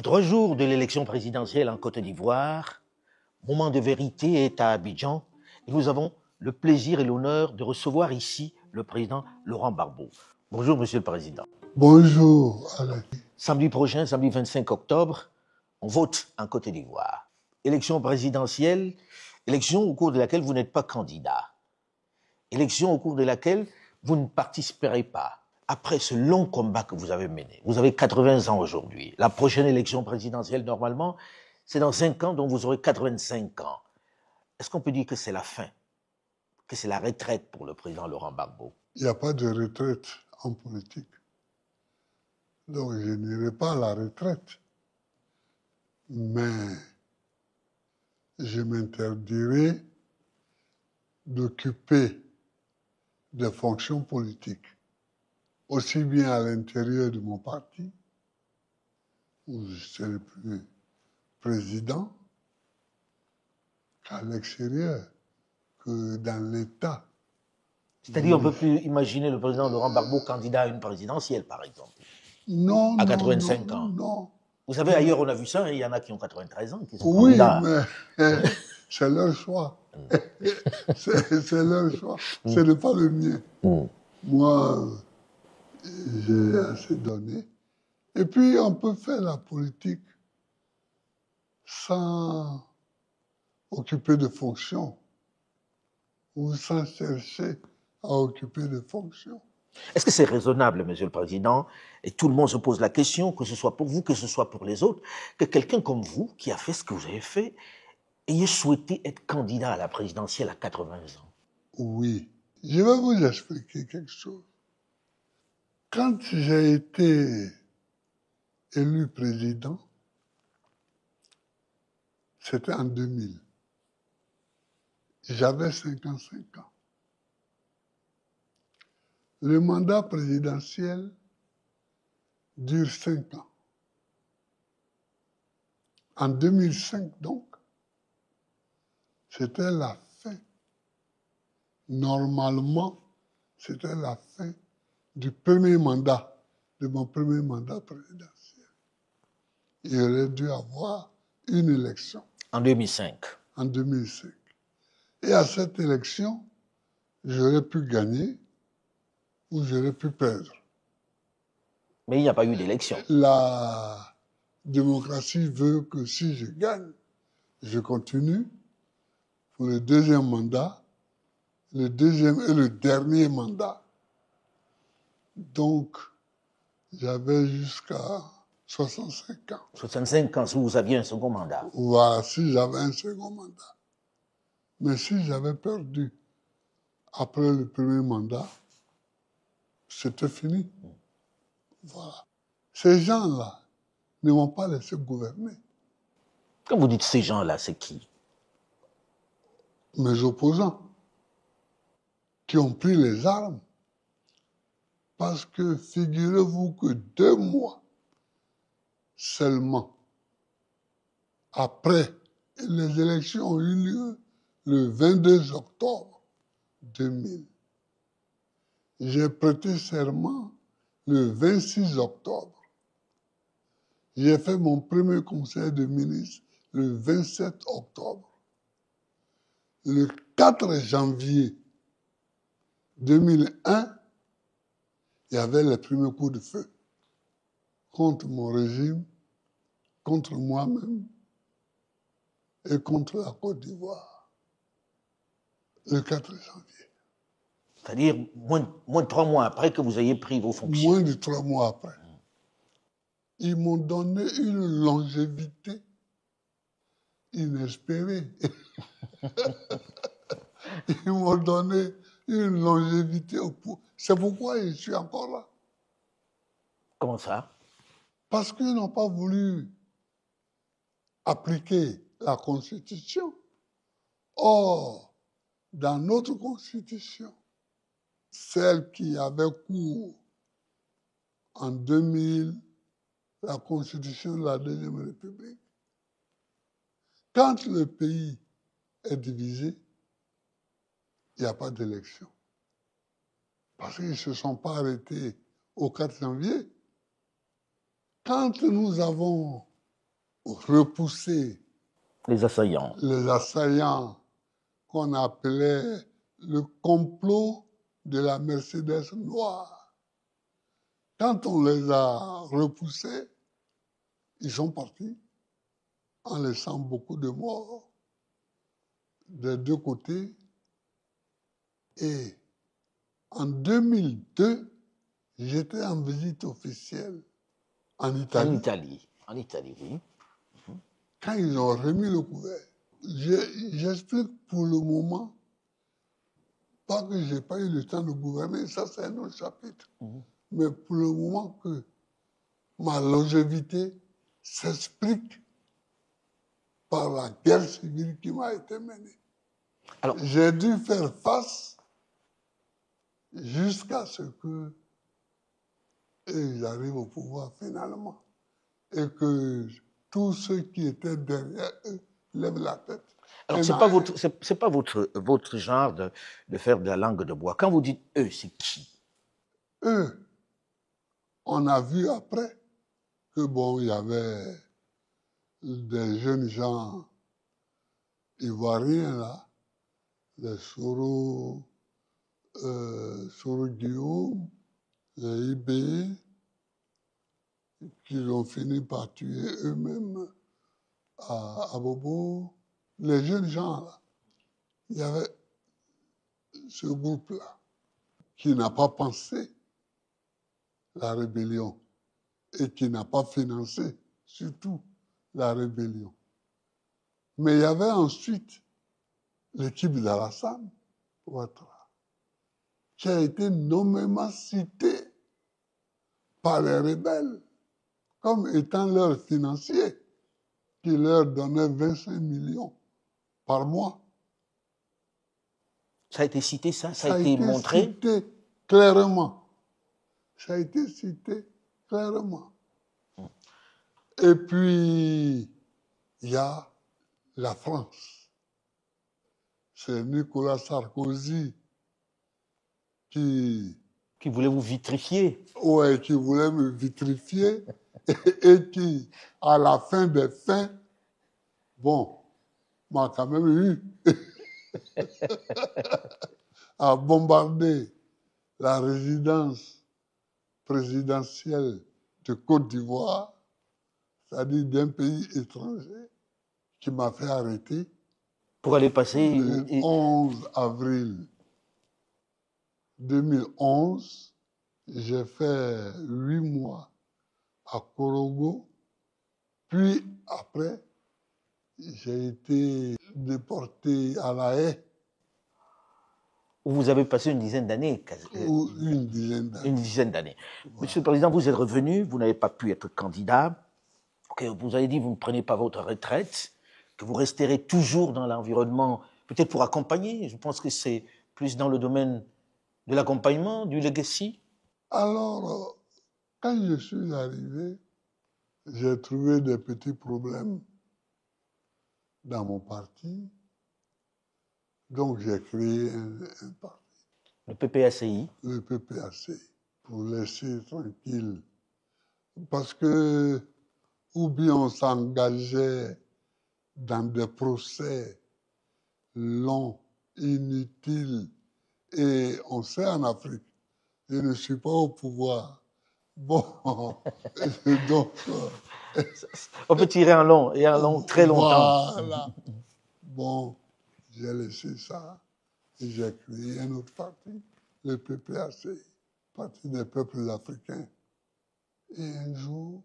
3 jours de l'élection présidentielle en Côte d'Ivoire, Moment de vérité est à Abidjan et nous avons le plaisir et l'honneur de recevoir ici le président Laurent Gbagbo. Bonjour, Monsieur le Président. Bonjour, Alain. Samedi prochain, samedi 25 octobre, on vote en Côte d'Ivoire. Élection présidentielle, élection au cours de laquelle vous n'êtes pas candidat. Élection au cours de laquelle vous ne participerez pas. Après ce long combat que vous avez mené, vous avez 80 ans aujourd'hui. La prochaine élection présidentielle, normalement, c'est dans 5 ans, donc vous aurez 85 ans. Est-ce qu'on peut dire que c'est la fin, que c'est la retraite pour le président Laurent Gbagbo? Il n'y a pas de retraite en politique. Donc je n'irai pas à la retraite. Mais je m'interdirai d'occuper des fonctions politiques, aussi bien à l'intérieur de mon parti, où je serai plus président, qu'à l'extérieur, que dans l'État. C'est-à-dire, on ne peut plus imaginer le président Laurent Gbagbo candidat à une présidentielle, par exemple. Non, à 85 non, ans. Non. Vous savez, ailleurs, on a vu ça, il y en a qui ont 93 ans, qui sont Oui, candidats. mais c'est leur choix. C'est leur choix. Ce n'est pas le mien. Moi, j'ai assez donné. Et puis, on peut faire la politique sans occuper de fonctions ou sans chercher à occuper de fonctions. Est-ce que c'est raisonnable, Monsieur le Président, et tout le monde se pose la question, que ce soit pour vous, que ce soit pour les autres, que quelqu'un comme vous, qui a fait ce que vous avez fait, ayez souhaité être candidat à la présidentielle à 80 ans? Oui. Je vais vous expliquer quelque chose. Quand j'ai été élu président, c'était en 2000. J'avais 55 ans. Le mandat présidentiel dure 5 ans. En 2005, donc, c'était la fin. Normalement, c'était la fin du premier mandat, de mon premier mandat présidentiel. Il aurait dû avoir une élection. En 2005. En 2005. Et à cette élection, j'aurais pu gagner ou j'aurais pu perdre. Mais il n'y a pas eu d'élection. La démocratie veut que si je gagne, je continue pour le deuxième mandat, le deuxième et le dernier mandat. Donc, j'avais jusqu'à 65 ans. 65 ans, si vous aviez un second mandat. Voilà, si j'avais un second mandat. Mais si j'avais perdu après le premier mandat, c'était fini. Voilà. Ces gens-là ne m'ont pas laissé gouverner. Quand vous dites ces gens-là, c'est qui? Mes opposants, qui ont pris les armes. Parce que figurez-vous que 2 mois seulement après, les élections ont eu lieu le 22 octobre 2000. J'ai prêté serment le 26 octobre. J'ai fait mon premier conseil de ministre le 27 octobre. Le 4 janvier 2001, il y avait les premiers coups de feu contre mon régime, contre moi-même et contre la Côte d'Ivoire. Le 4 janvier. C'est-à-dire moins de 3 mois après que vous ayez pris vos fonctions. Moins de 3 mois après. Ils m'ont donné une longévité inespérée. Ils m'ont donné une longévité au pouvoir. C'est pourquoi je suis encore là. Comment ça? Parce qu'ils n'ont pas voulu appliquer la Constitution. Or, dans notre Constitution, celle qui avait cours en 2000, la Constitution de la Deuxième République, quand le pays est divisé, il n'y a pas d'élection. Parce qu'ils ne se sont pas arrêtés au 4 janvier. Quand nous avons repousser Les assaillants. les assaillants qu'on appelait le complot de la Mercedes noire. Quand on les a repoussés, ils sont partis en laissant beaucoup de morts des deux côtés. Et en 2002, j'étais en visite officielle en Italie. En Italie, oui. Quand ils ont remis le couvert, j'explique pour le moment, pas que je n'ai pas eu le temps de gouverner, ça c'est un autre chapitre, mais pour le moment que ma longévité s'explique par la guerre civile qui m'a été menée. Alors, j'ai dû faire face jusqu'à ce que ils arrivent au pouvoir finalement et que tous ceux qui étaient derrière eux lèvent la tête. Alors, c'est pas votre genre de faire de la langue de bois. Quand vous dites eux, c'est qui? Eux, on a vu après que bon, il y avait des jeunes gens ivoiriens là, les Soro Guillaume, les IB, qui ont fini par tuer eux-mêmes à Bobo. Les jeunes gens là, il y avait ce groupe-là qui n'a pas pensé la rébellion et qui n'a pas financé surtout la rébellion. Mais il y avait ensuite l'équipe d'Alassane Ouattara, qui a été nommément citée par les rebelles comme étant leur financier, qui leur donnait 25 millions par mois. Ça a été cité, ça a été montré? Ça a été cité clairement. Ça a été cité clairement. Et puis, il y a la France. C'est Nicolas Sarkozy qui voulait vous vitrifier. Oui, qui voulait me vitrifier et qui, à la fin des fins, bon, m'a quand même eu à bombarder la résidence présidentielle de Côte d'Ivoire, c'est-à-dire d'un pays étranger, qui m'a fait arrêter. Pour aller passer... Le 11 avril 2011, j'ai fait 8 mois à Korogo, puis après, j'ai été déporté à La Haye. Vous avez passé une dizaine d'années. Ou une dizaine d'années. Une dizaine d'années. Voilà. Monsieur le Président, vous êtes revenu, vous n'avez pas pu être candidat. Vous avez dit que vous ne prenez pas votre retraite, que vous resterez toujours dans l'environnement, peut-être pour accompagner. Je pense que c'est plus dans le domaine de l'accompagnement, du legacy. Alors, quand je suis arrivé, j'ai trouvé des petits problèmes dans mon parti. Donc, j'ai créé un parti. Le PPACI. Le PPACI, pour laisser tranquille. Parce que, ou bien on s'engageait dans des procès longs, inutiles, et on sait en Afrique, je ne suis pas au pouvoir. Bon, donc... on peut tirer en long, et en long très longtemps. Voilà. Bon, j'ai laissé ça et j'ai créé un autre parti, le PPAC, Parti des peuples africains. Et un jour,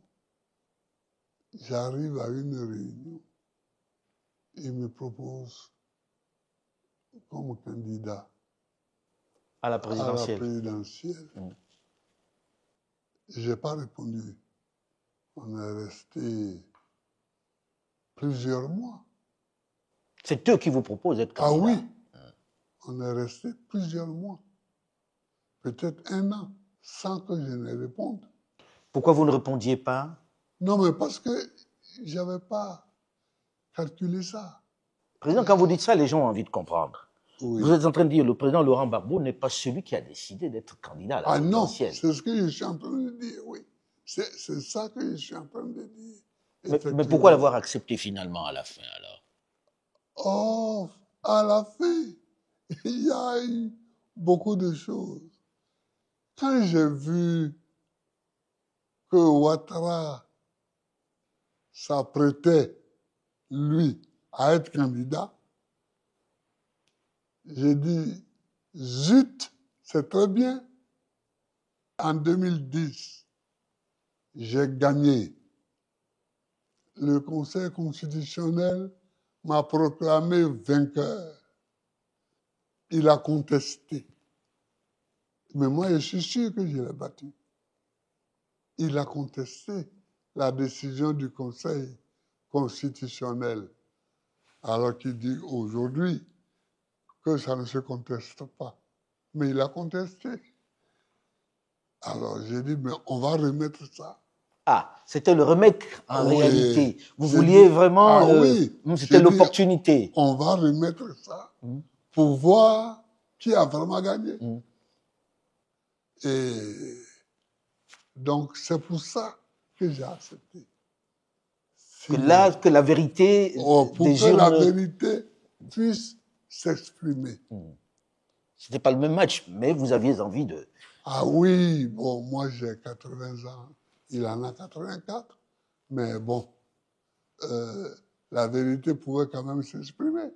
j'arrive à une réunion, il me propose comme candidat à la présidentielle. Je n'ai pas répondu. On est resté plusieurs mois. C'est eux qui vous proposent d'être candidat? Ah oui, on est resté plusieurs mois, peut-être 1 an, sans que je ne réponde. Pourquoi vous ne répondiez pas? Non, mais parce que je n'avais pas calculé ça. Président, quand vous dites ça, les gens ont envie de comprendre. Oui. Vous êtes en train de dire que le président Laurent Gbagbo n'est pas celui qui a décidé d'être candidat à la présidentielle. Ah non, c'est ce que je suis en train de dire, oui. C'est ça que je suis en train de dire. Mais pourquoi l'avoir accepté finalement à la fin, alors? Oh, à la fin, il y a eu beaucoup de choses. Quand j'ai vu que Ouattara s'apprêtait, lui, à être candidat, j'ai dit, zut, c'est très bien. En 2010, j'ai gagné. Le Conseil constitutionnel m'a proclamé vainqueur. Il a contesté. Mais moi, je suis sûr que je l'ai battu. Il a contesté la décision du Conseil constitutionnel, alors qu'il dit aujourd'hui que ça ne se conteste pas. Mais il a contesté. Alors j'ai dit, mais on va remettre ça. Ah, c'était le remake en Oui. réalité. Vous vouliez vraiment... oui. C'était l'opportunité. On va remettre ça pour voir qui a vraiment gagné. Et donc c'est pour ça que j'ai accepté. Que la vérité pour des que la urnes... vérité puisse s'exprimer. C'était pas le même match, mais vous aviez envie de... Ah oui, bon, moi j'ai 80 ans, il en a 84, mais bon, la vérité pouvait quand même s'exprimer.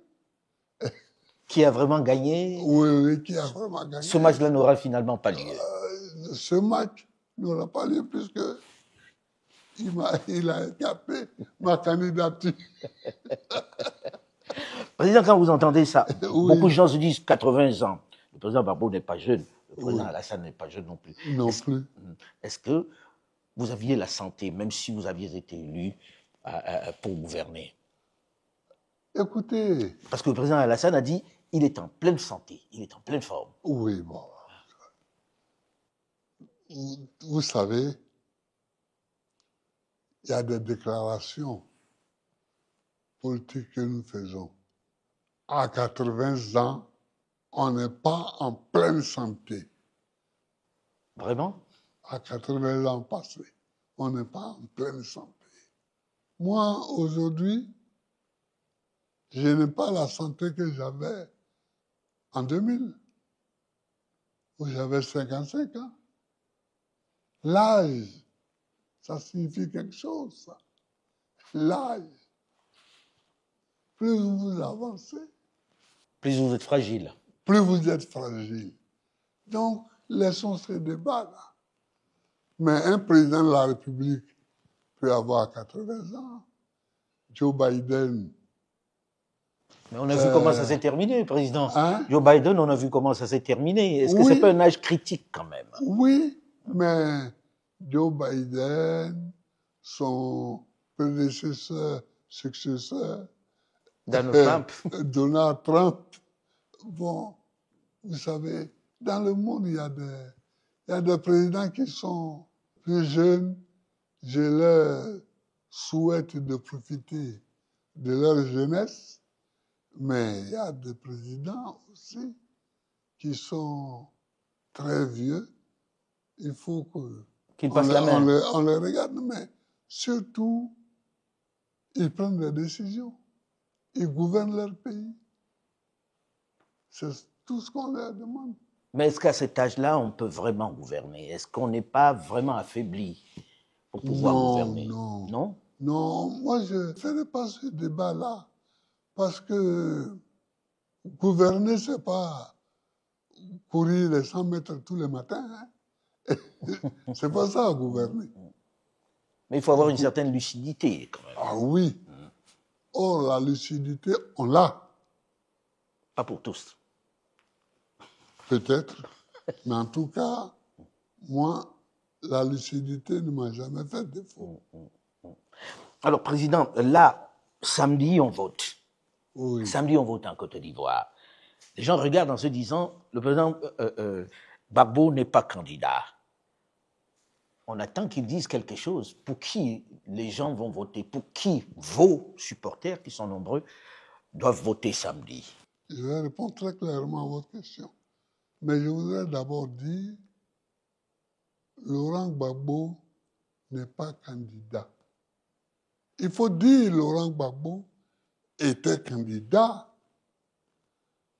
Qui a vraiment gagné? Oui, qui a vraiment gagné. Ce match-là n'aura finalement pas lieu. Ce match n'aura pas lieu puisque il a écarté ma candidature. Président, quand vous entendez ça, Oui. beaucoup de gens se disent 80 ans. Le président Gbagbo n'est pas jeune. Le président Alassane n'est pas jeune non plus. Non plus. Est-ce que vous aviez la santé, même si vous aviez été élu pour gouverner? Écoutez. Parce que le président Alassane a dit il est en pleine santé, il est en pleine forme. Oui, bon. Vous savez, il y a des déclarations politiques que nous faisons. À 80 ans, on n'est pas en pleine santé. Vraiment? À 80 ans passés, on n'est pas en pleine santé. Moi, aujourd'hui, je n'ai pas la santé que j'avais en 2000, où j'avais 55 ans. L'âge, ça signifie quelque chose, ça. L'âge. Plus vous avancez, plus vous êtes fragile. Plus vous êtes fragile. Donc, laissons ce débat-là. Mais un président de la République peut avoir 80 ans. Joe Biden. Mais on a vu comment ça s'est terminé, président. Hein? Joe Biden, on a vu comment ça s'est terminé. Est-ce que c'est pas un âge critique quand même? Oui, mais Joe Biden, son prédécesseur, successeur, Donald Trump, bon, vous savez, dans le monde, il y a des présidents qui sont plus jeunes. Je leur souhaite de profiter de leur jeunesse, mais il y a des présidents aussi qui sont très vieux. Il faut qu'ils passent la main. On les regarde, mais surtout, ils prennent des décisions. Ils gouvernent leur pays. C'est tout ce qu'on leur demande. Mais est-ce qu'à cet âge-là, on peut vraiment gouverner? Est-ce qu'on n'est pas vraiment affaibli pour pouvoir gouverner? Non. Non, moi je ne ferai pas ce débat-là parce que gouverner, ce n'est pas courir les 100 mètres tous les matins. Hein. C'est pas ça, gouverner. Mais il faut avoir une certaine lucidité, quand même. Ah oui. Or, la lucidité, on l'a. Pas pour tous. Peut-être. Mais en tout cas, moi, la lucidité ne m'a jamais fait défaut. Alors, président, là, samedi, on vote. Oui. Samedi, on vote en Côte d'Ivoire. Les gens regardent en se disant, le président Gbagbo n'est pas candidat. On attend qu'ils disent quelque chose. Pour qui les gens vont voter? Pour qui vos supporters, qui sont nombreux, doivent voter samedi? Je vais répondre très clairement à votre question. Mais je voudrais d'abord dire, Laurent Gbagbo n'est pas candidat. Il faut dire Laurent Gbagbo était candidat,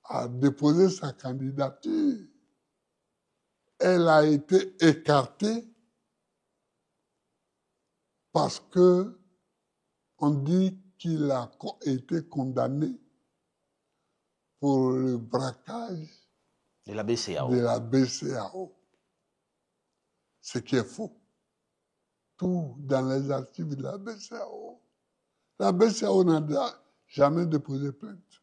a déposé sa candidature. Elle a été écartée parce que on dit qu'il a été condamné pour le braquage de la BCAO. de la BCAO. Ce qui est faux. Tout dans les archives de la BCAO. La BCAO n'a jamais déposé plainte.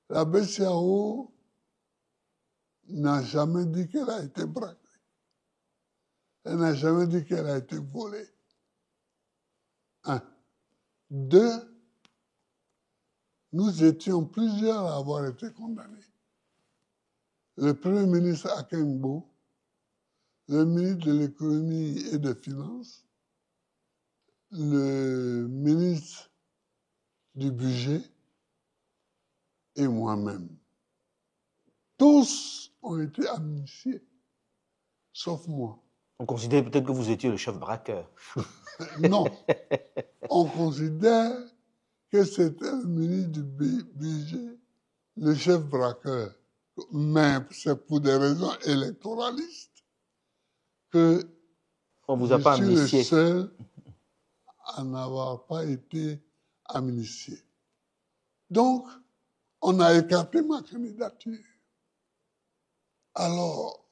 La BCAO n'a jamais dit qu'elle a été braquée. Elle n'a jamais dit qu'elle a été volée. Un. Deux, nous étions plusieurs à avoir été condamnés. Le Premier ministre Akengbo, le ministre de l'économie et des finances, le ministre du budget et moi-même. Tous ont été amnistiés, sauf moi. On considère peut-être que vous étiez le chef braqueur. Non, on considère que c'était le ministre du budget, le chef braqueur. Mais c'est pour des raisons électoralistes que On vous a pas je suis amnistié. le seul à n'avoir pas été amnistié. Donc, on a écarté ma candidature. Alors,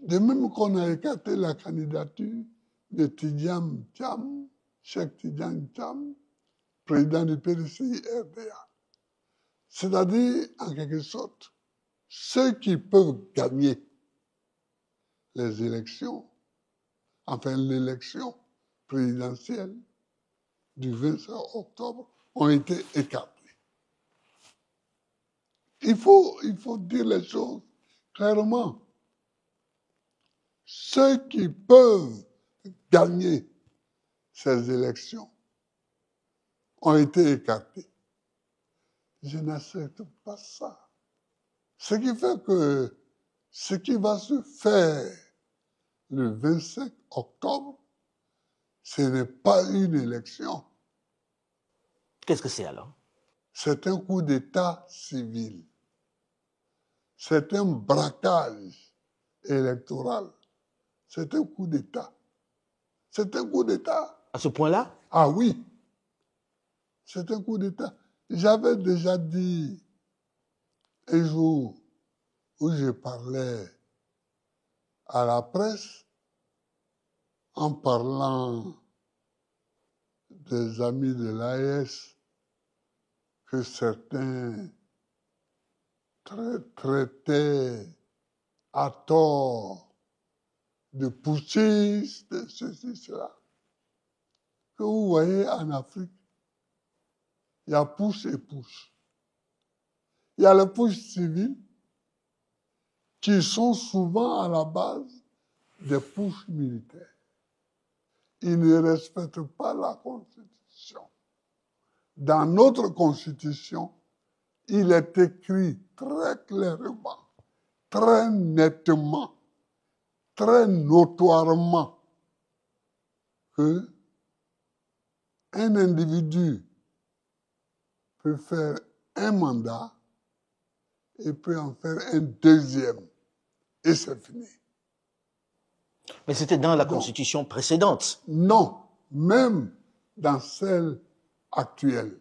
de même qu'on a écarté la candidature de Tidjane Thiam, Cheikh Tidjane Thiam, président du PDCI-RDA. C'est-à-dire, en quelque sorte, ceux qui peuvent gagner les élections, enfin l'élection présidentielle du 25 octobre, ont été écartés. Il faut dire les choses clairement. Ceux qui peuvent gagner ces élections ont été écartés. Je n'accepte pas ça. Ce qui fait que ce qui va se faire le 25 octobre, ce n'est pas une élection. Qu'est-ce que c'est alors? C'est un coup d'État civil. C'est un braquage électoral. C'est un coup d'État. C'est un coup d'État. À ce point-là? Ah oui, c'est un coup d'État. J'avais déjà dit un jour où je parlais à la presse en parlant des amis de l'AES que certains traitaient à tort de putschistes, de ceci, cela. Que vous voyez en Afrique, il y a push et push. Il y a le push civil qui sont souvent à la base des pushs militaires. Ils ne respectent pas la Constitution. Dans notre Constitution, il est écrit très clairement, très nettement, très notoirement que un individu peut faire un mandat et peut en faire un deuxième. Et c'est fini. Mais c'était dans la Constitution précédente. Non, même dans celle actuelle.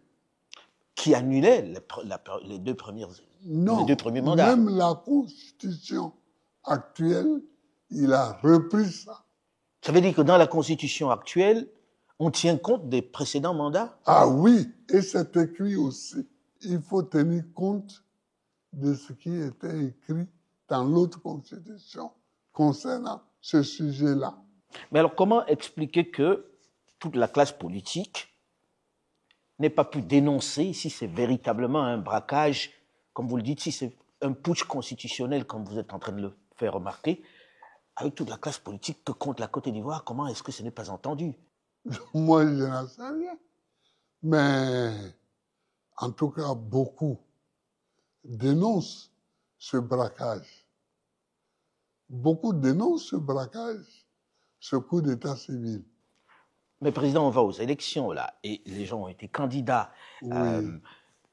Qui annulait les deux premiers mandats. Même la Constitution actuelle, il a repris ça. Ça veut dire que dans la Constitution actuelle, on tient compte des précédents mandats? Ah oui, et c'est écrit aussi. Il faut tenir compte de ce qui était écrit dans l'autre Constitution concernant ce sujet-là. Mais alors, comment expliquer que toute la classe politique n'ait pas pu dénoncer si c'est véritablement un braquage, comme vous le dites, si c'est un putsch constitutionnel, comme vous êtes en train de le faire remarquer, avec toute la classe politique que compte la Côte d'Ivoire, comment est-ce que ce n'est pas entendu? Moi, je n'en sais rien. Mais, en tout cas, beaucoup dénoncent ce braquage. Beaucoup dénoncent ce braquage, ce coup d'état civil. Mais président, on va aux élections là, et les gens ont été candidats, Oui.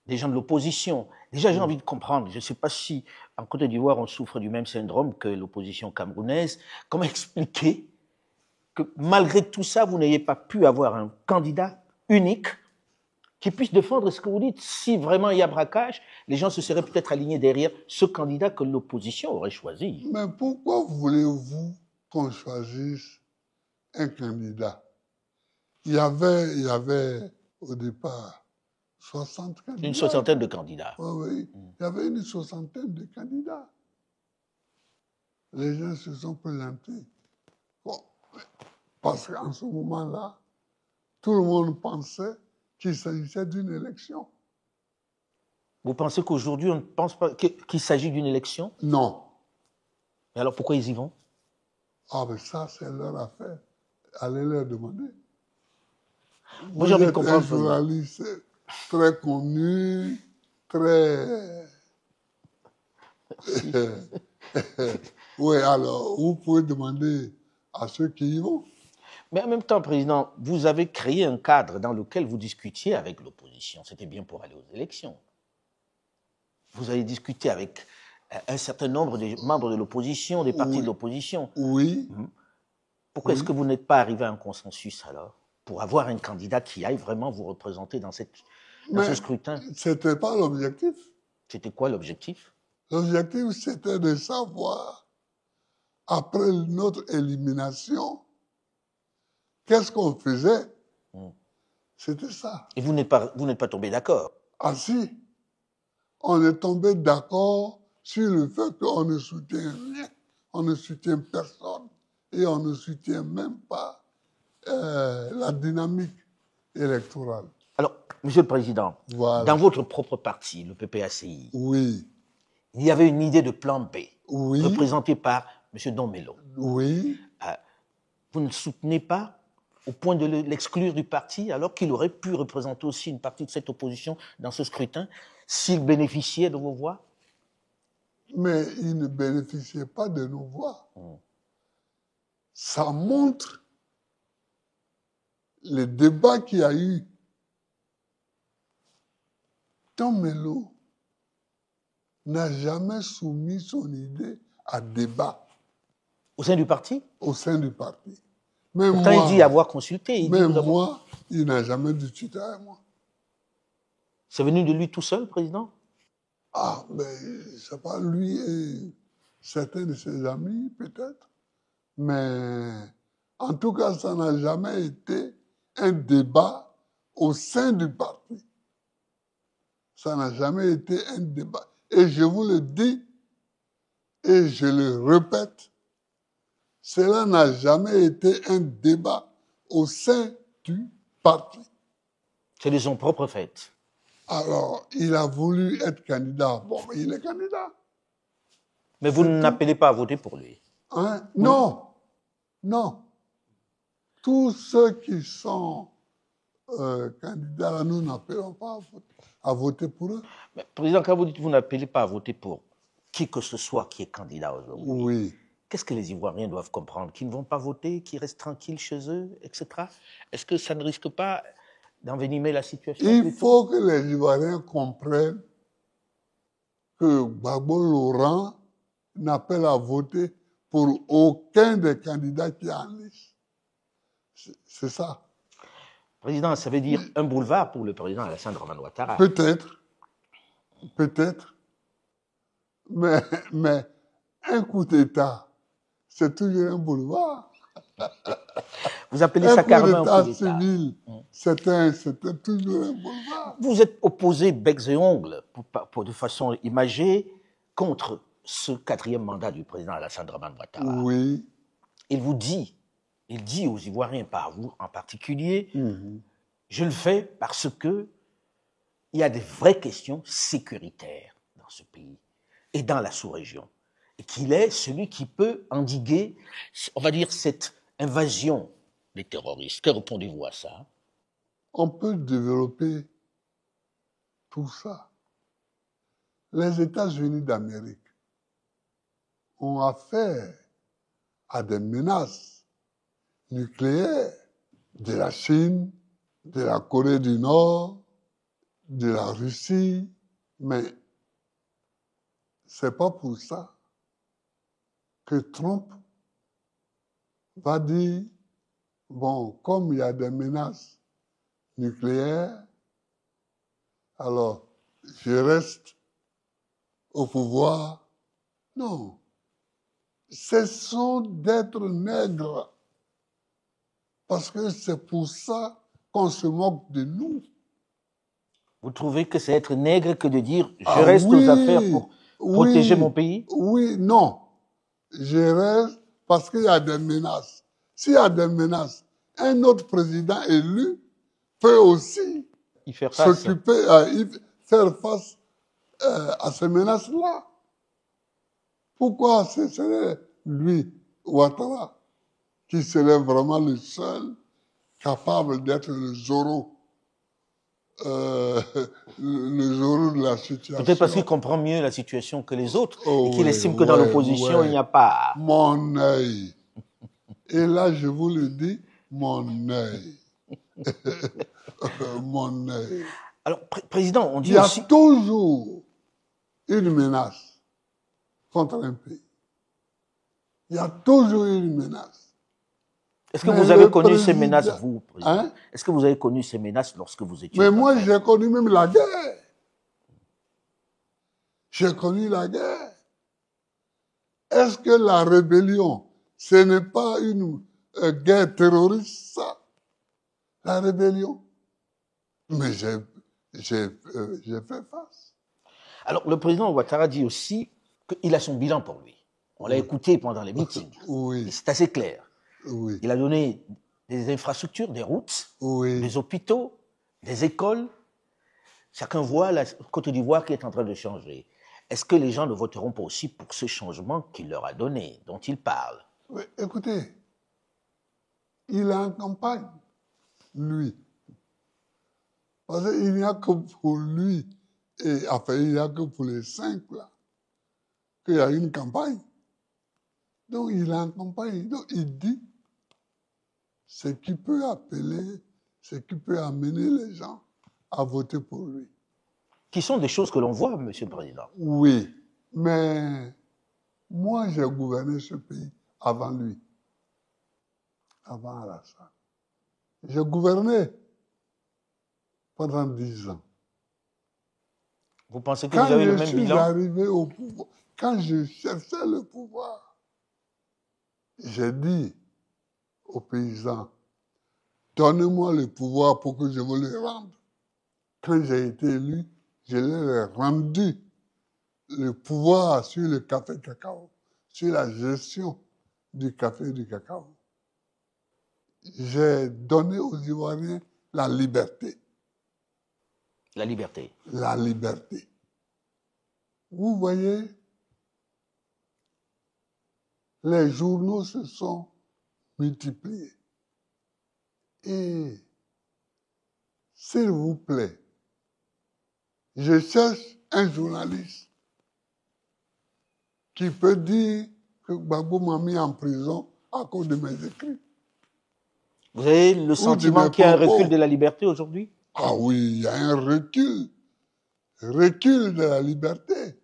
des gens de l'opposition. Déjà, j'ai envie de comprendre, je ne sais pas si en Côte d'Ivoire on souffre du même syndrome que l'opposition camerounaise. Comment expliquer que malgré tout ça, vous n'ayez pas pu avoir un candidat unique qui puisse défendre ce que vous dites? Si vraiment il y a braquage, les gens se seraient peut-être alignés derrière ce candidat que l'opposition aurait choisi. Mais pourquoi voulez-vous qu'on choisisse un candidat? Il y avait au départ 60 candidats. Une soixantaine de candidats. Oui, oui. Il y avait une soixantaine de candidats. Les gens se sont présentés. Bon, parce qu'en ce moment-là, tout le monde pensait qu'il s'agissait d'une élection. Vous pensez qu'aujourd'hui, on ne pense pas qu'il s'agit d'une élection? Non. Et alors pourquoi ils y vont? Ah, mais ça, c'est leur affaire. Allez leur demander. Moi, j'ai envie de Vous êtes comprendre. un journaliste très connu, très... Oui, alors, vous pouvez demander à ceux qui y vont. Mais en même temps, Président, vous avez créé un cadre dans lequel vous discutiez avec l'opposition. C'était bien pour aller aux élections. Vous avez discuté avec un certain nombre de membres de l'opposition, des partis de l'opposition. Oui. Pourquoi est-ce que vous n'êtes pas arrivé à un consensus alors, pour avoir un candidat qui aille vraiment vous représenter dans ce scrutin? Ce n'était pas l'objectif. C'était quoi l'objectif? L'objectif, c'était de savoir, après notre élimination, qu'est-ce qu'on faisait. C'était ça. Et vous n'êtes pas tombé d'accord? Ah si, on est tombé d'accord sur le fait qu'on ne soutient rien, on ne soutient personne et on ne soutient même pas la dynamique électorale. Alors, Monsieur le Président, Voilà. dans votre propre parti, le PPACI, Oui. il y avait une idée de plan B, Oui. représentée par M. Domelo. Oui. Vous ne soutenez pas au point de l'exclure du parti, alors qu'il aurait pu représenter aussi une partie de cette opposition dans ce scrutin, s'il bénéficiait de vos voix? Mais il ne bénéficiait pas de nos voix. Ça montre les débats qu'il y a eu. Domelo n'a jamais soumis son idée à débat. Au sein du parti? Au sein du parti. Même Pourtant, moi, il dit avoir consulté. Même moi, il n'a jamais discuté avec moi. C'est venu de lui tout seul, Président? Ah, mais c'est pas lui et certains de ses amis, peut-être. Mais en tout cas, ça n'a jamais été un débat au sein du parti. Ça n'a jamais été un débat. Et je vous le dis, et je le répète, cela n'a jamais été un débat au sein du parti. C'est de son propre fait. Alors, il a voulu être candidat. Bon, mais il est candidat. Mais vous n'appelez pas à voter pour lui? Hein? Non. Non. Tous ceux qui sont candidats, nous n'appelons pas à voter pour eux. Mais, Président, quand vous dites que vous n'appelez pas à voter pour qui que ce soit qui est candidat aujourd'hui, oui. Qu'est-ce que les Ivoiriens doivent comprendre? Qu'ils ne vont pas voter, qu'ils restent tranquilles chez eux, etc. Est-ce que ça ne risque pas d'envenimer la situation? Il faut que les Ivoiriens comprennent que Gbagbo Laurent n'appelle à voter pour aucun des candidats qui est en liste. C'est ça. Président, ça veut dire un boulevard pour le président Alassane Dramane Ouattara. Peut-être. Peut-être. Mais un coup d'État, c'est toujours un boulevard. Vous appelez ça carrément un coup d'État civil, c'était toujours un boulevard. Vous êtes opposé becs et ongles, de façon imagée, contre ce 4e mandat du président Alassane Dramane Ouattara. Oui. Il dit aux Ivoiriens, par vous en particulier, je le fais parce que il y a des vraies questions sécuritaires dans ce pays et dans la sous-région. Et qu'il est celui qui peut endiguer, on va dire, cette invasion des terroristes. Que répondez-vous à ça? On peut développer tout ça. Les États-Unis d'Amérique ont affaire à des menaces nucléaires de la Chine, de la Corée du Nord, de la Russie, mais c'est pas pour ça que Trump va dire, bon, comme il y a des menaces nucléaires, alors je reste au pouvoir. Non. Cessons d'être nègres, parce que c'est pour ça qu'on se moque de nous. Vous trouvez que c'est être nègre que de dire « je reste aux affaires pour protéger mon pays » ? Oui, non. Je reste parce qu'il y a des menaces. S'il y a des menaces, un autre président élu peut aussi s'occuper, faire face à ces menaces-là. Pourquoi ce serait lui, Ouattara, qui serait vraiment le seul capable d'être le Zorro, le Zorro de la situation? Peut-être parce qu'il comprend mieux la situation que les autres et qu'il Oui, estime que dans l'opposition, il n'y a pas... Mon œil. Et là, je vous le dis, mon œil. Mon œil. Alors, Président, on dit Il aussi... y a toujours une menace contre un pays. Il y a toujours une menace. Est-ce que vous avez connu ces menaces, vous, Président? Est-ce que vous avez connu ces menaces lorsque vous étiez... Mais moi, j'ai connu même la guerre. J'ai connu la guerre. Est-ce que la rébellion, ce n'est pas une guerre terroriste, ça? La rébellion? Mais j'ai fait face. Alors, le président Ouattara dit aussi qu'il a son bilan pour lui. On l'a écouté pendant les meetings. Oui. C'est assez clair. Oui. Il a donné des infrastructures, des routes, oui. des hôpitaux, des écoles. Chacun voit la Côte d'Ivoire qui est en train de changer. Est-ce que les gens ne voteront pas aussi pour ce changement qu'il leur a donné, dont il parle? Oui, écoutez, il est en campagne, lui. Parce qu'il n'y a que pour lui, et enfin, il n'y a que pour les 5 là, qu'il y a une campagne. Donc, il est en campagne. Donc, il dit ce qui peut appeler, ce qui peut amener les gens à voter pour lui. Qui sont des choses que l'on voit, Monsieur le Président. Oui, mais moi, j'ai gouverné ce pays avant lui, avant Alassane. J'ai gouverné pendant 10 ans. Vous pensez que vous avez le même bilan? Arrivé au pouvoir, quand je cherchais le pouvoir, j'ai dit aux paysans, donnez-moi le pouvoir pour que je vous le rende. Quand j'ai été élu, je leur ai rendu le pouvoir sur le café cacao, sur la gestion du café et du cacao. J'ai donné aux Ivoiriens la liberté. La liberté. La liberté. Vous voyez, les journaux se sont multipliés. Et, s'il vous plaît, je cherche un journaliste qui peut dire que Gbagbo m'a mis en prison à cause de mes écrits. Vous avez le sentiment qu'il y a un recul de la liberté aujourd'hui? Ah oui, il y a un recul de la liberté.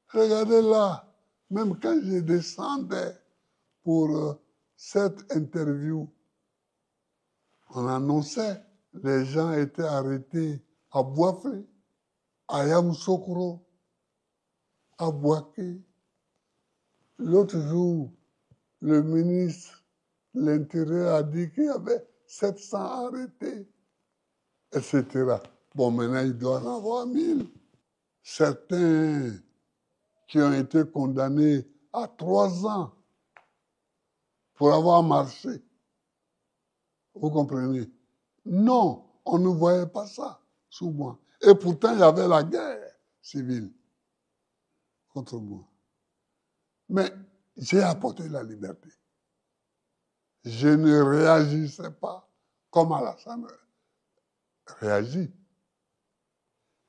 Regardez là, même quand je descendais pour cette interview, on annonçait, les gens étaient arrêtés à Boiflé, à Yamoussoukro, à Boaké. L'autre jour, le ministre de l'Intérieur a dit qu'il y avait 700 arrêtés, etc. Bon, maintenant, il doit en avoir 1000. Certains qui ont été condamnés à 3 ans pour avoir marché. Vous comprenez? Non, on ne voyait pas ça sous moi. Et pourtant, il y avait la guerre civile contre moi. Mais j'ai apporté la liberté. Je ne réagissais pas comme Alassane réagit.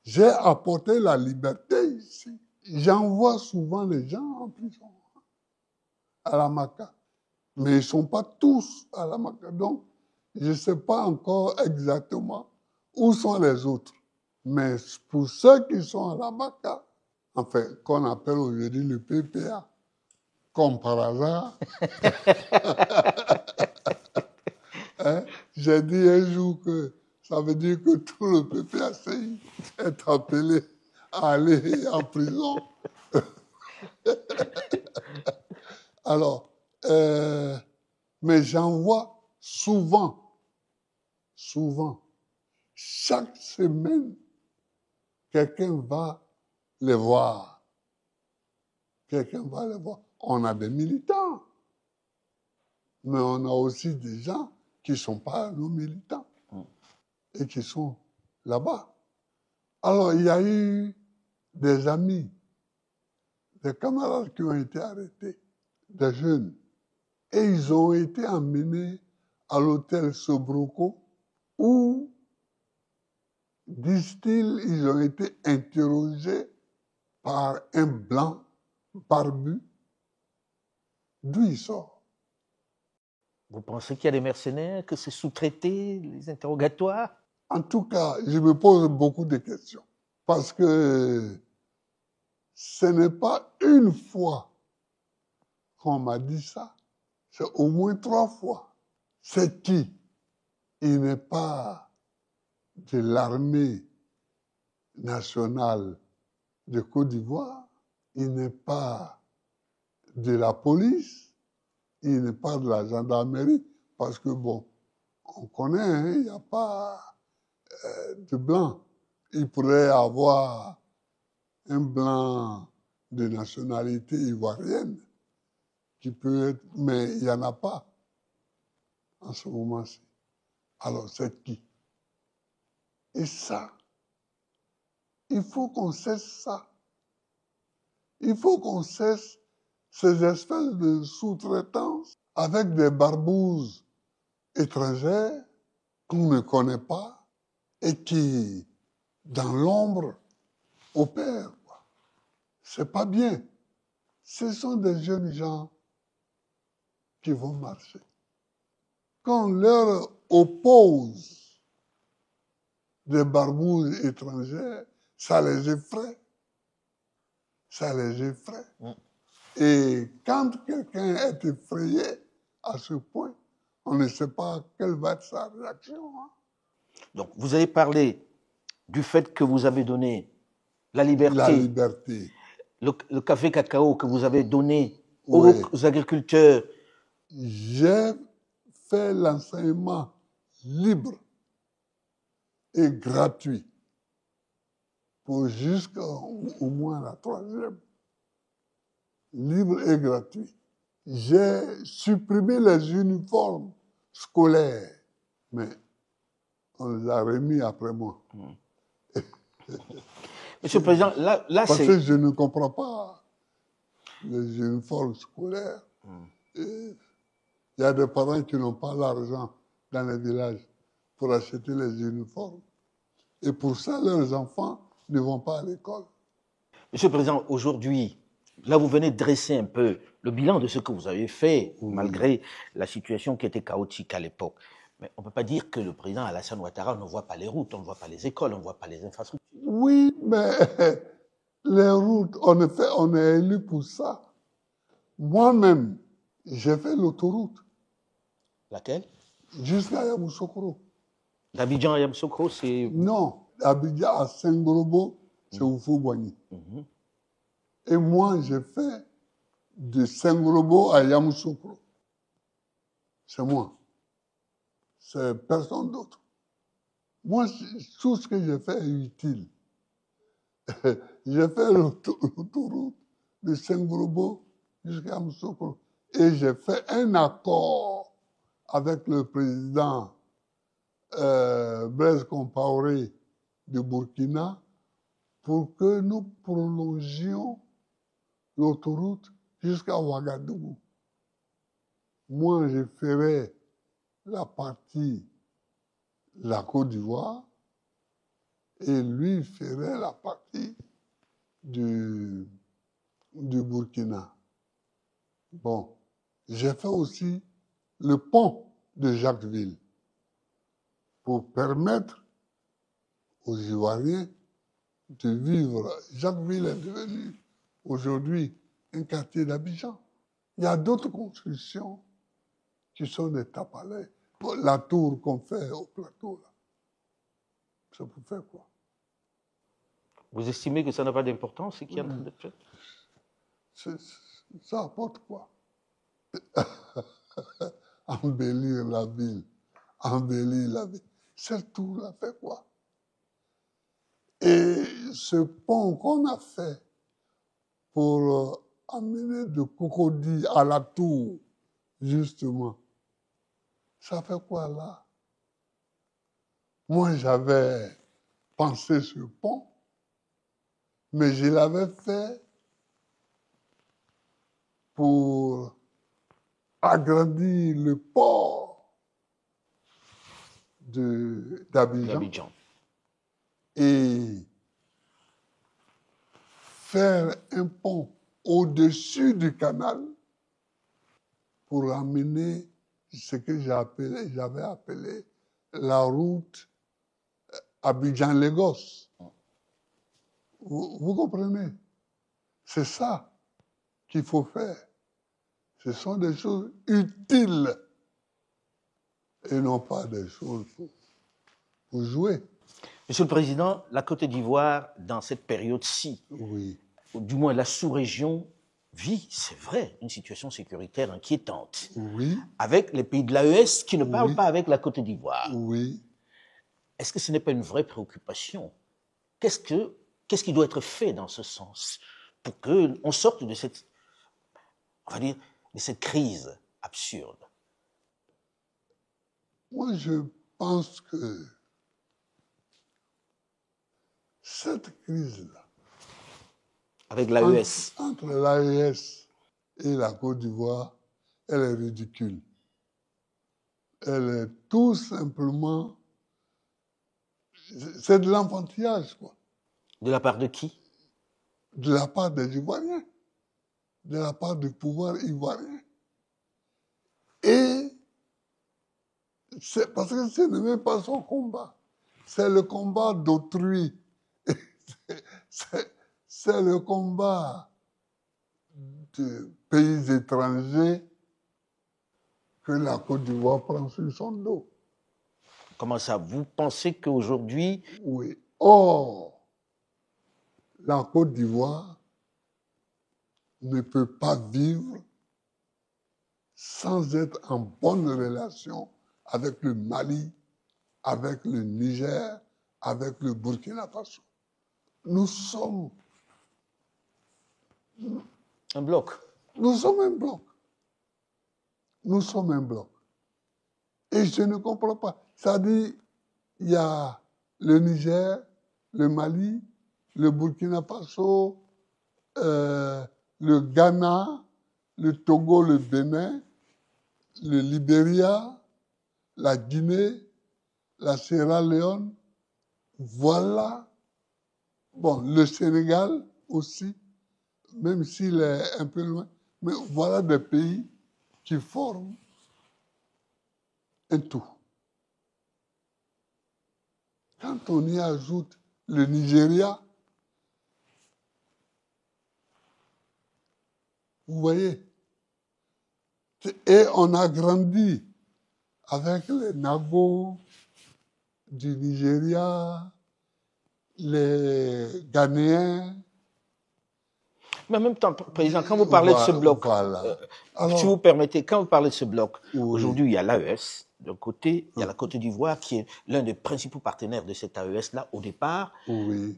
J'ai apporté la liberté ici. J'envoie souvent les gens en prison, à la Maka. Mais ils ne sont pas tous à la Maka. Donc, Je ne sais pas encore exactement où sont les autres. Mais pour ceux qui sont à la BACA, enfin, qu'on appelle aujourd'hui le PPA, comme par hasard, hein, j'ai dit un jour que ça veut dire que tout le PPACI est appelé à aller en prison. Alors, mais j'en vois souvent, chaque semaine, quelqu'un va les voir. Quelqu'un va les voir. On a des militants, mais on a aussi des gens qui ne sont pas nos militants et qui sont là-bas. Alors, il y a eu des amis, des camarades qui ont été arrêtés, des jeunes, et ils ont été emmenés à l'hôtel Sobroco où, disent-ils, ils ont été interrogés par un blanc barbu. D'où il sort? Vous pensez qu'il y a des mercenaires, que c'est sous-traité, les interrogatoires? En tout cas, je me pose beaucoup de questions. Parce que ce n'est pas une fois qu'on m'a dit ça, c'est au moins 3 fois. C'est qui? Il n'est pas de l'armée nationale de Côte d'Ivoire, il n'est pas de la police, il n'est pas de la gendarmerie, parce que bon, on connaît, hein, il n'y a pas de blanc. Il pourrait y avoir un blanc de nationalité ivoirienne qui peut être, mais il n'y en a pas en ce moment-ci. Alors, c'est qui? Et ça, il faut qu'on cesse ça. Il faut qu'on cesse ces espèces de sous-traitance avec des barbouzes étrangères qu'on ne connaît pas et qui, dans l'ombre, opèrent. C'est pas bien. Ce sont des jeunes gens qui vont marcher. Quand on leur oppose des barbouzes étrangères, ça les effraie. Ça les effraie. Et quand quelqu'un est effrayé à ce point, on ne sait pas quelle va être sa réaction. Hein. Donc, vous avez parlé du fait que vous avez donné la liberté, La liberté. le café cacao que vous avez donné Oui. aux agriculteurs. J'ai fait l'enseignement libre et gratuit pour jusqu'au moins la 3e. Libre et gratuit. J'ai supprimé les uniformes scolaires, mais on les a remis après moi. Monsieur le Président, là Parce c'est... que je ne comprends pas les uniformes scolaires. Il y a des parents qui n'ont pas l'argent dans les villages pour acheter les uniformes. Et pour ça, leurs enfants ne vont pas à l'école. Monsieur le Président, aujourd'hui, là vous venez de dresser un peu le bilan de ce que vous avez fait, malgré la situation qui était chaotique à l'époque. Mais on ne peut pas dire que le président Alassane Ouattara ne voit pas les routes, on ne voit pas les écoles, on ne voit pas les infrastructures. Oui, mais les routes, en effet, on est élu pour ça. Moi-même, j'ai fait l'autoroute. Laquelle? Jusqu'à Yamoussoukro. D'Abidjan à Yamoussoukro, c'est... Non, Abidjan à Saint-Gorobo, c'est Oufou-Boigny. Et moi, j'ai fait de Saint-Gorobo à Yamoussoukro. C'est moi. C'est personne d'autre. Moi, tout ce que j'ai fait est utile. J'ai fait l'autoroute de Saint-Gorobo jusqu'à Yamoussoukro. Et j'ai fait un accord avec le président Blaise Compaoré de Burkina pour que nous prolongions l'autoroute jusqu'à Ouagadougou. Moi, je ferai la partie de la Côte d'Ivoire et lui ferait la partie du Burkina. Bon, j'ai fait aussi le pont de Jacquesville. pour permettre aux Ivoiriens de vivre. Jacquesville est devenu aujourd'hui un quartier d'Abidjan. Il y a d'autres constructions qui sont des tapalais. La tour qu'on fait au plateau, là, c'est pour faire quoi? Vous estimez que ça n'a pas d'importance, ce qui est en train d'être fait? Ça apporte quoi? Embellir la ville. Embellir la ville. Cette tour-là fait quoi? Et ce pont qu'on a fait pour amener de Cocody à la tour, justement, ça fait quoi là? Moi, j'avais pensé ce pont, mais je l'avais fait pour agrandir le port d'Abidjan et faire un pont au-dessus du canal pour amener ce que j'avais appelé la route Abidjan-Lagos. Vous comprenez? C'est ça qu'il faut faire. Ce sont des choses utiles et non pas des choses pour jouer. Monsieur le Président, la Côte d'Ivoire, dans cette période-ci, oui, ou du moins la sous-région, vit, c'est vrai, une situation sécuritaire inquiétante. Oui. Avec les pays de l'AES qui ne parlent pas avec la Côte d'Ivoire. Oui. Est-ce que ce n'est pas une vraie préoccupation? Qu'est-ce qui doit être fait dans ce sens pour qu'on sorte de cette, on va dire, de cette crise absurde? Moi, je pense que cette crise-là, avec l'AES, entre l'AES et la Côte d'Ivoire, elle est ridicule. Elle est tout simplement, c'est de l'enfantillage, quoi. De la part de qui? De la part des Ivoiriens, de la part du pouvoir ivoirien. Et c'est parce que ce n'est même pas son combat, c'est le combat d'autrui. C'est le combat de pays étrangers que la Côte d'Ivoire prend sur son dos. Comment ça? Vous pensez qu'aujourd'hui... Oui. Or, la Côte d'Ivoire ne peut pas vivre sans être en bonne relation avec le Mali, avec le Niger, avec le Burkina Faso. Nous sommes un bloc. Nous sommes un bloc. Nous sommes un bloc. Et je ne comprends pas. C'est-à-dire, il y a le Niger, le Mali, le Burkina Faso, le Ghana, le Togo, le Bénin, le Libéria, la Guinée, la Sierra Leone. Voilà. Bon, le Sénégal aussi, même s'il est un peu loin. Mais voilà des pays qui forment un tout. Quand on y ajoute le Nigeria, vous voyez, et on a grandi avec les Nagos du Nigeria, les Ghanéens. Mais en même temps, Président, quand vous parlez de ce bloc, alors, si vous permettez, quand vous parlez de ce bloc, aujourd'hui, il y a l'AES. D'un côté, il y a la Côte d'Ivoire qui est l'un des principaux partenaires de cet AES-là au départ. Oui.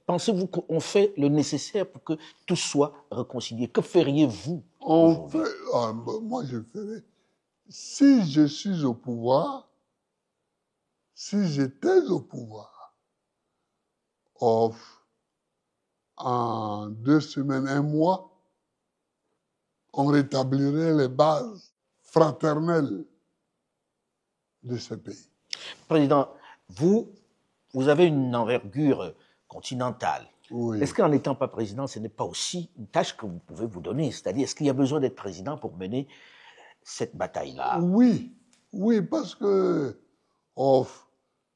Pensez-vous qu'on fait le nécessaire pour que tout soit réconcilié? Que feriez-vous? Moi, je ferais. Si je suis au pouvoir, si j'étais au pouvoir, en 2 semaines, 1 mois, on rétablirait les bases fraternelles de ce pays. Président, vous avez une envergure continentale. Oui. Est-ce qu'en n'étant pas président, ce n'est pas aussi une tâche que vous pouvez vous donner? C'est-à-dire, est-ce qu'il y a besoin d'être président pour mener cette bataille-là? Oui, oui, parce que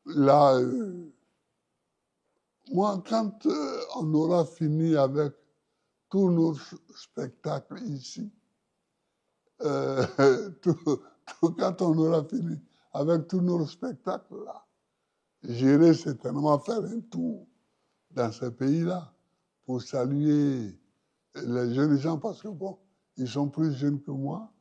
là, moi, quand on aura fini avec tous nos spectacles ici, quand on aura fini avec tous nos spectacles là, j'irai certainement faire un tour dans ces pays-là pour saluer les jeunes gens parce que bon, ils sont plus jeunes que moi,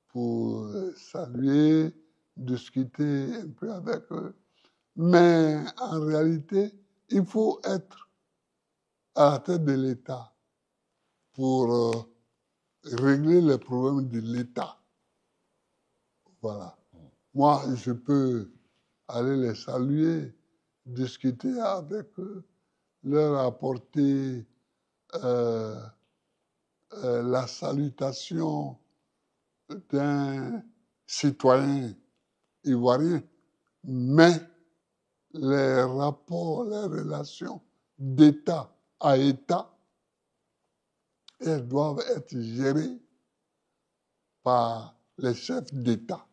pour saluer, discuter un peu avec eux. Mais en réalité, il faut être à la tête de l'État pour régler les problèmes de l'État. Voilà. Moi, je peux aller les saluer, discuter avec eux, leur apporter la salutation d'un citoyen ivoirien, mais les rapports, les relations d'État à État, elles doivent être gérées par les chefs d'État.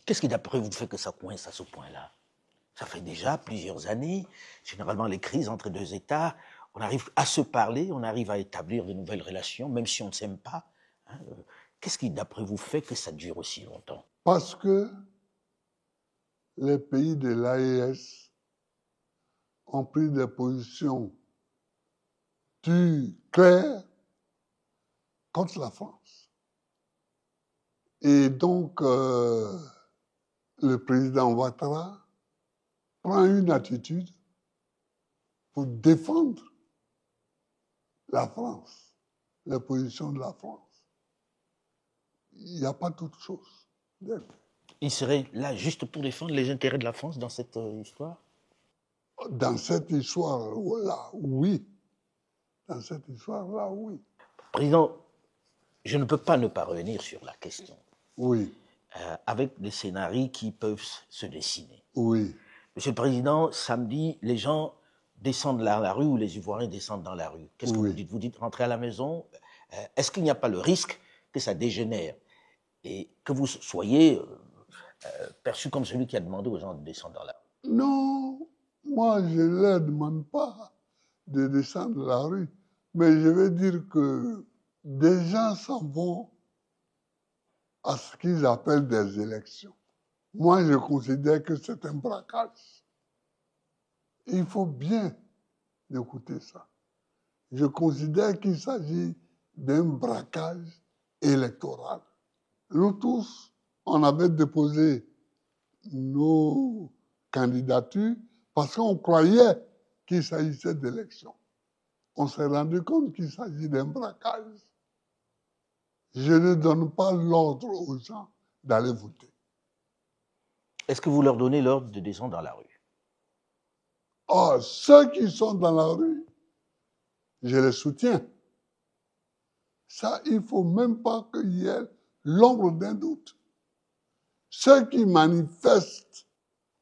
Qu'est-ce qui, d'après vous, fait que ça coince à ce point-là? Ça fait déjà plusieurs années. Généralement, les crises entre deux États, on arrive à se parler, on arrive à établir de nouvelles relations, même si on ne s'aime pas. Hein. Qu'est-ce qui, d'après vous, fait que ça dure aussi longtemps? Parce que les pays de l'AES ont pris des positions claires contre la France. Et donc, le président Ouattara prend une attitude pour défendre la France, les positions de la France. Il n'y a pas d'autre chose. Il serait là juste pour défendre les intérêts de la France dans cette histoire? Dans cette histoire-là, oui. Dans cette histoire-là, oui. Président, je ne peux pas ne pas revenir sur la question. Oui. Avec des scénarios qui peuvent se dessiner. Oui. Monsieur le Président, samedi, les gens descendent dans la rue ou les Ivoiriens descendent dans la rue. Qu'est-ce que vous dites? Vous dites rentrer à la maison. Est-ce qu'il n'y a pas le risque que ça dégénère et que vous soyez perçu comme celui qui a demandé aux gens de descendre dans la rue? Non, moi je ne leur demande pas de descendre dans la rue, mais je veux dire que des gens s'en vont à ce qu'ils appellent des élections. Moi, je considère que c'est un braquage. Il faut bien écouter ça. Je considère qu'il s'agit d'un braquage électoral. Nous tous, on avait déposé nos candidatures parce qu'on croyait qu'il s'agissait d'élections. On s'est rendu compte qu'il s'agit d'un braquage. Je ne donne pas l'ordre aux gens d'aller voter. Est-ce que vous leur donnez l'ordre de descendre dans la rue? Or, ceux qui sont dans la rue, je les soutiens. Ça, il ne faut même pas qu'il y ait l'ombre d'un doute. Ceux qui manifestent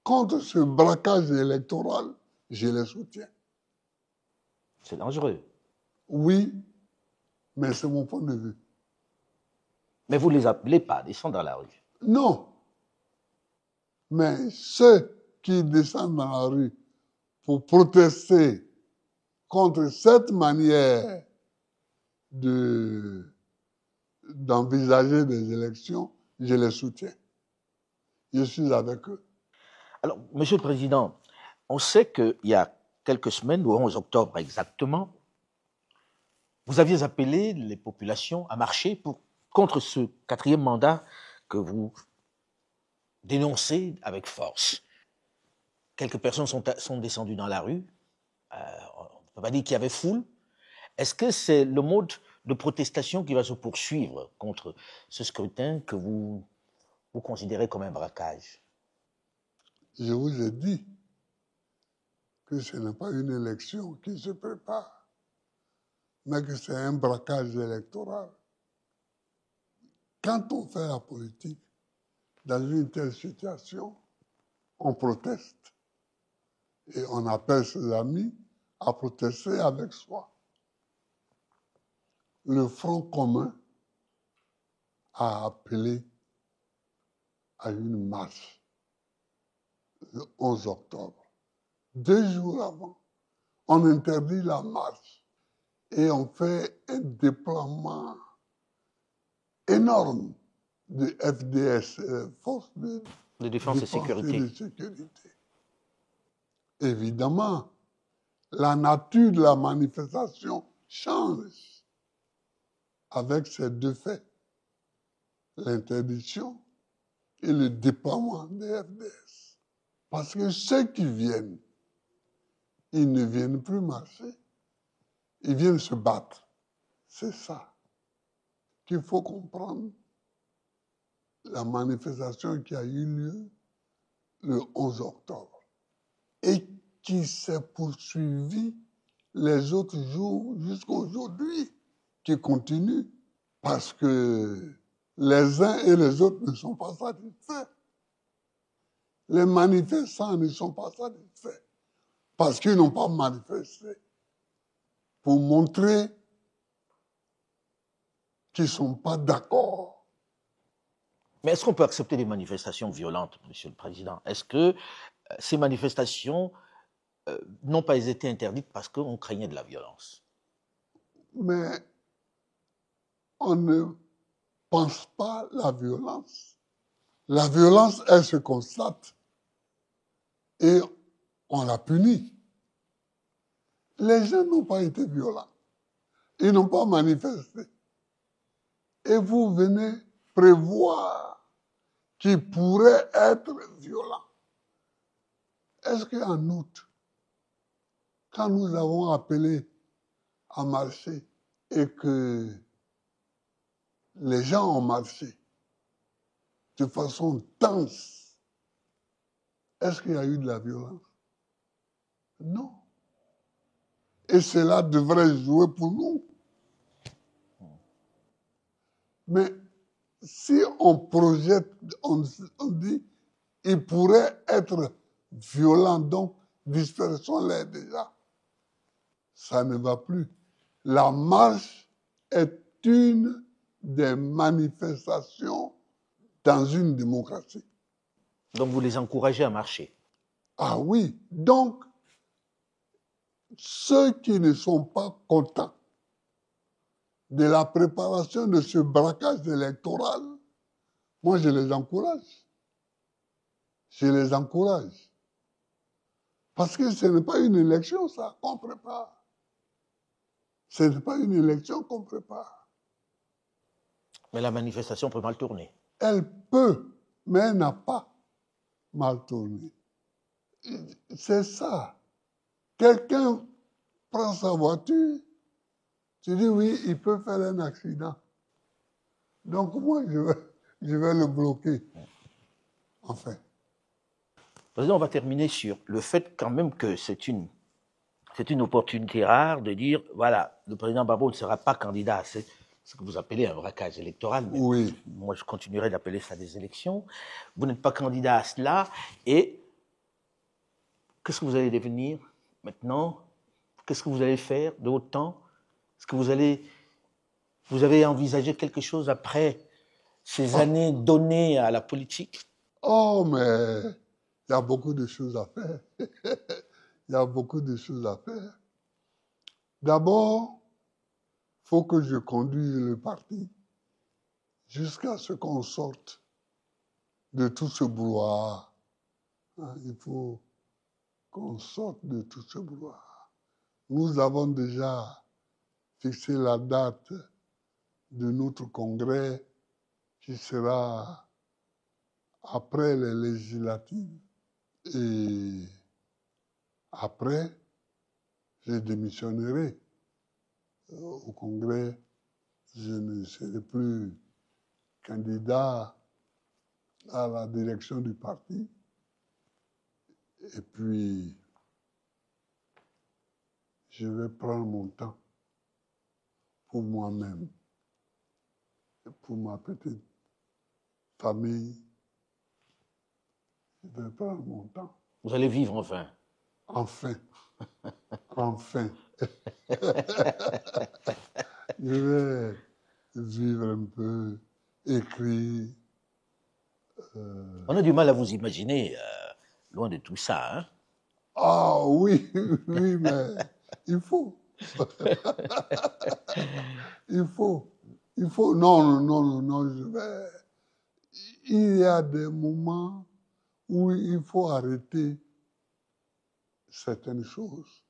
contre ce braquage électoral, je les soutiens. C'est dangereux. Oui, mais c'est mon point de vue. Mais vous ne les appelez pas à descendre dans la rue? Non. Mais ceux qui descendent dans la rue pour protester contre cette manière d'envisager des élections, je les soutiens. Je suis avec eux. Alors, Monsieur le Président, on sait qu'il y a quelques semaines, le 11 octobre exactement, vous aviez appelé les populations à marcher contre ce 4e mandat que vous dénoncez avec force. Quelques personnes sont descendues dans la rue. On ne peut pas dire qu'il y avait foule. Est-ce que c'est le mode de protestation qui va se poursuivre contre ce scrutin que vous considérez comme un braquage? Je vous ai dit que ce n'est pas une élection qui se prépare, mais que c'est un braquage électoral. Quand on fait la politique, dans une telle situation, on proteste. Et on appelle ses amis à protester avec soi. Le Front commun a appelé à une marche le 11 octobre. 2 jours avant, on interdit la marche et on fait un déploiement énorme de FDS, Forces de défense et sécurité. de sécurité. Évidemment, la nature de la manifestation change avec ces 2 faits, l'interdiction et le déploiement des FDS. Parce que ceux qui viennent, ils ne viennent plus marcher, ils viennent se battre. C'est ça qu'il faut comprendre. La manifestation qui a eu lieu le 11 octobre et qui s'est poursuivie les autres jours jusqu'à aujourd'hui, qui continue parce que les uns et les autres ne sont pas satisfaits. Les manifestants ne sont pas satisfaits parce qu'ils n'ont pas manifesté pour montrer qu'ils ne sont pas d'accord. Mais est-ce qu'on peut accepter des manifestations violentes, Monsieur le Président? Est-ce que ces manifestations n'ont pas été interdites parce qu'on craignait de la violence? Mais on ne pense pas la violence. La violence, elle se constate et on la punit. Les gens n'ont pas été violents. Ils n'ont pas manifesté. Et vous venez prévoir qu'ils pourraient être violents. Est-ce qu'en août, quand nous avons appelé à marcher et que les gens ont marché de façon tense, est-ce qu'il y a eu de la violence? Non. Et cela devrait jouer pour nous. Mais si on projette, on dit, il pourrait être violent, donc dispersons-les déjà. Ça ne va plus. La marche est une des manifestations dans une démocratie. Donc vous les encouragez à marcher? Ah oui, donc ceux qui ne sont pas contents de la préparation de ce braquage électoral, moi je les encourage. Je les encourage. Parce que ce n'est pas une élection, ça, qu'on prépare. Ce n'est pas une élection qu'on prépare. Mais la manifestation peut mal tourner. Elle peut, mais elle n'a pas mal tourné. C'est ça. Quelqu'un prend sa voiture, tu dis oui, il peut faire un accident. Donc moi, je vais le bloquer. Enfin. Président, on va terminer sur le fait quand même que c'est une opportunité rare de dire, voilà, le président Gbagbo ne sera pas candidat. C'est ce que vous appelez un braquage électoral. Mais oui. Moi, je continuerai d'appeler ça des élections. Vous n'êtes pas candidat à cela. Et qu'est-ce que vous allez devenir maintenant? Qu'est-ce que vous allez faire de votre temps? Est-ce que vous avez envisagé quelque chose après ces années données à la politique? Oh, mais il y a beaucoup de choses à faire. Il y a beaucoup de choses à faire. D'abord, il faut que je conduise le parti jusqu'à ce qu'on sorte de tout ce brouhaha. Il faut qu'on sorte de tout ce brouhaha. Nous avons déjà fixé la date de notre congrès qui sera après les législatives. Et après, je démissionnerai au congrès. Je ne serai plus candidat à la direction du parti. Et puis, je vais prendre mon temps pour moi-même, pour ma petite famille. Je vais prendre mon temps. Vous allez vivre enfin. Enfin. Enfin. Je vais vivre un peu, écrire. On a du mal à vous imaginer Loin de tout ça, hein? Ah oui, oui, mais il faut. Il faut. Non, il y a des moments où il faut arrêter certaines choses.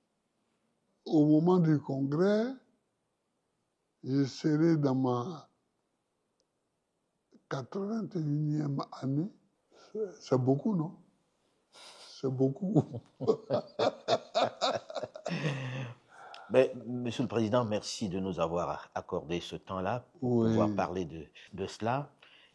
Au moment du congrès, je serai dans ma 81e année. C'est beaucoup, non? C'est beaucoup. Mais, Monsieur le Président, merci de nous avoir accordé ce temps-là pour pouvoir parler de cela.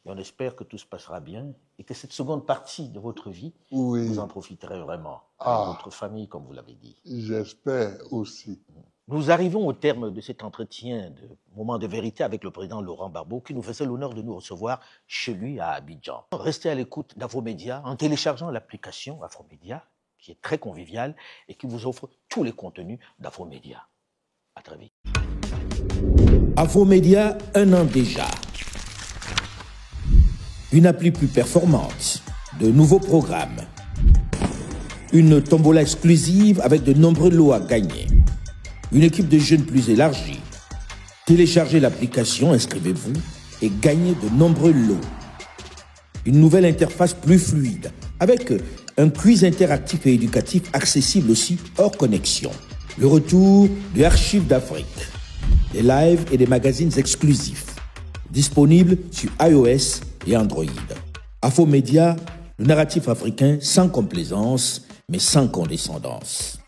Et on espère que tout se passera bien et que cette seconde partie de votre vie, vous en profiterez vraiment avec votre famille, comme vous l'avez dit. J'espère aussi. Nous arrivons au terme de cet entretien de moment de vérité avec le président Laurent Gbagbo qui nous faisait l'honneur de nous recevoir chez lui à Abidjan. Restez à l'écoute d'Afromédia en téléchargeant l'application Afromédia qui est très conviviale et qui vous offre tous les contenus d'Afromédia. À très vite. Afromédia, 1 an déjà. Une appli plus performante, de nouveaux programmes, une tombola exclusive avec de nombreux lots à gagner, une équipe de jeunes plus élargie. Téléchargez l'application, inscrivez-vous et gagnez de nombreux lots. Une nouvelle interface plus fluide avec un quiz interactif et éducatif accessible aussi hors connexion. Le retour de Archives d'Afrique, des lives et des magazines exclusifs, disponibles sur iOS et Android. Afromédia, le narratif africain sans complaisance, mais sans condescendance.